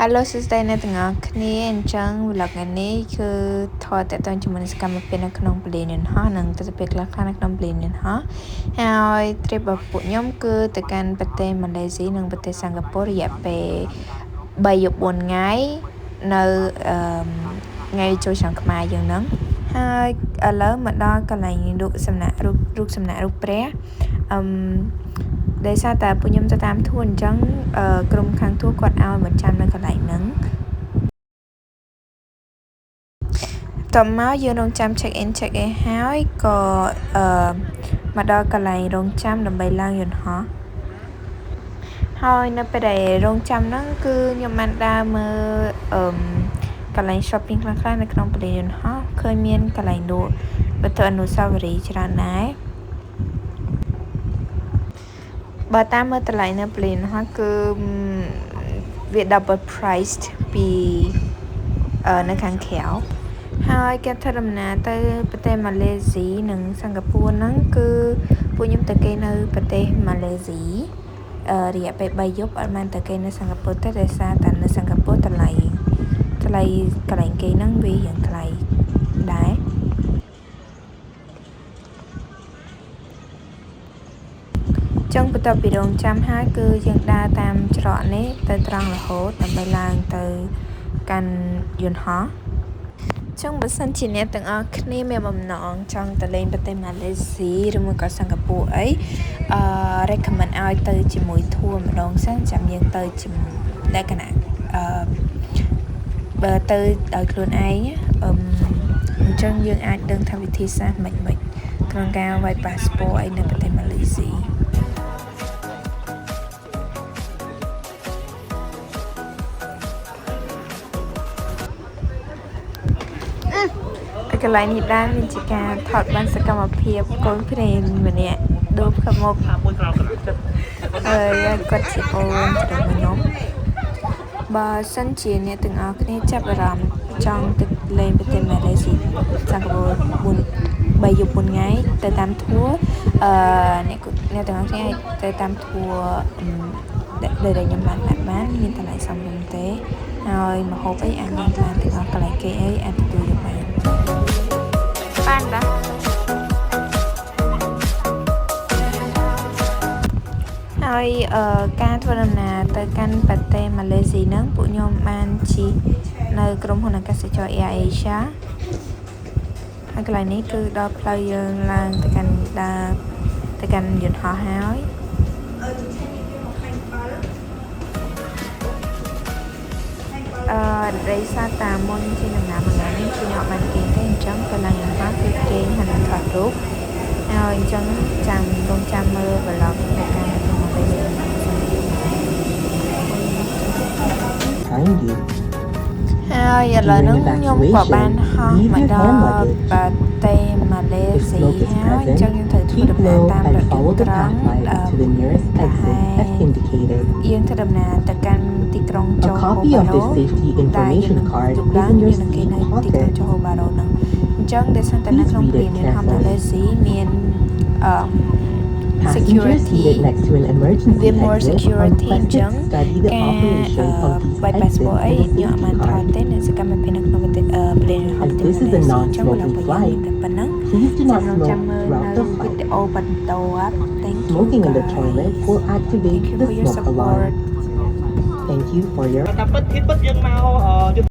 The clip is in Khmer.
Hello សួស្តីអ្នកទាំងអស់គ្នាអញ្ចឹង vlog ថ្ងៃនេះគឺថតតទៅជាមួយនឹងសកម្មភាពនៅក្នុងពលានយន្តហោះនិងទស្សនវិជ្ជាខ្លះៗនៅក្នុងពលានយន្តហោះហើយ trip របស់ពួកខ្ញុំគឺទៅកាន់ប្រទេសម៉ាឡេស៊ីនិងប្រទេសសិង្ហបុរីរយៈពេល3យប់4ថ្ងៃនៅថ្ងៃចូលឆ្នាំខ្មែរយើងហ្នឹងហើយឥឡូវមកដល់កន្លែងរូបសំណាករូបព្រះដោយសារតែពួកខ្ញុំទៅតាមធួអញ្ចឹងក្រុមខាងធួគាត់ឲ្យមកចាំនៅកន្លែងហ្នឹងតមកយើងរងចាំ check in ហើយក៏មកដល់កន្លែងរងចាំដើម្បីឡើងយន្តហោះហើយនៅពេលដែលរងចាំហ្នឹងគឺខ្ញុំបានដើរមើលកន្លែង shopping ខ្លះៗនៅក្នុងពលានយន្តហោះឃើញមានកន្លែងលក់វត្ថុអនុស្សាវរីយ៍ច្រើនដែរបើតាមមើលតម្លៃនៅពលានយន្តហោះគឺវា double price ពីនៅខាងក្រៅហើយគេធ្វើដំណើរទៅប្រទេសម៉ាឡេស៊ីនិងសិង្ហបុរីហ្នឹងគឺពួកខ្ញុំទៅគេនៅប្រទេសម៉ាឡេស៊ីរយៈពេល3យប់អត់បានទៅគេនៅសិង្ហបុរីទេដោយសារតែនៅសិង្ហបុរីតម្លៃកន្លែងគេហ្នឹងវារៀងថ្លៃដែរចឹងបន្ទាប់ពីរងចាំហើយគឺយើងដើរតាមច្រកនេះទៅត្រង់រហូតដើម្បីឡើងទៅកាន់យន្តហោះចឹងបើសិនជាអ្នកទាំងអស់គ្នាមានបំណងចង់ទៅលេងប្រទេសម៉ាឡេស៊ីឬមួយក៏សិង្ហបុរីអីrecommend ឲ្យទៅជាមួយធួម្ដងសិនចាំយើងទៅជាលក្ខណៈបើទៅដោយខ្លួនឯងអញ្ចឹងយើងអាចដឹងថាវិធីសាស្ត្រម៉េចក្នុងការវាយ passport អីនៅប្រទេសម៉ាឡេស៊ីកន្លែងនេះដែរមានជាការថតបានសកម្មភាពកូនព្រានម្នាក់ដូបខមុកគាត់ជាអូនទៅខ្ញុំបើសិនជាអ្នកទាំងអស់គ្នាចាប់អារម្មណ៍ចង់ទៅលេងប្រទេសម៉ាឡេស៊ីសិង្ហបុរី3យប់4ថ្ងៃទៅតាមធួអ្នកទាំងអស់គ្នាទៅតាមធួដែលខ្ញុំបានមានតម្លៃសមរម្យទេហើយម្ហូបអីអាចមានបានទាំងអស់កន្លែងគេអីអាចទទួលយកបានដែរហើយការធ្វើដំណើរទៅកាន់ប្រទេសម៉ាឡេស៊ីហ្នឹងពួកខ្ញុំបានជិះនៅក្រុមហ៊ុនអាកាសចរ Air Asia ហើយកន្លែងនេះគឺដល់ផ្លូវយើងឡើងទៅកាន់យន្តហោះហើយដោយសារតាមុនជាដំណើរមួយថ្ងៃនេះគឺខ្ញុំបានគេងទេអញ្ចឹងទៅឡើងយន្តហោះគឺគេងហើយនឹងថតរូបហើយអញ្ចឹងរងចាំមើល vlog ទៅកាន់ប្រទេសម៉ាឡេស៊ីហើយឥឡូវហ្នឹងខ្ញុំក៏បានហោះមកដល់ប្រទេសម៉ាឡេស៊ីហើយអញ្ចឹងខ្ញុំត្រូវធ្វើដំណើរតាមរថយន្តត្រង់យើងធ្វើដំណើរទៅកាន់ទីក្រុងចូហូបារ៉ូដែលយើងនឹងគេនៅទីក្រុងចូហូបារ៉ូហ្នឹងអញ្ចឹងដែលសិនតែនៅក្នុងពលានយន្តហោះម៉ាឡេស៊ីមានsecurity វា more security អញ្ចឹងការវាយ passport អីខ្ញុំអត់បានថតទេនៅសកម្មភាពនៅក្នុងប្រទេសពលានយន្តហោះប្រទេសម៉ាឡេស៊ីអញ្ចឹងដល់ពេលយើងតែប៉ុណ្ណឹងចាំមើលនៅវីដេអូបន្ត Thank you Smoking in the toilet will activate the smoke alarm. Thank you for your តែពិតយើងមក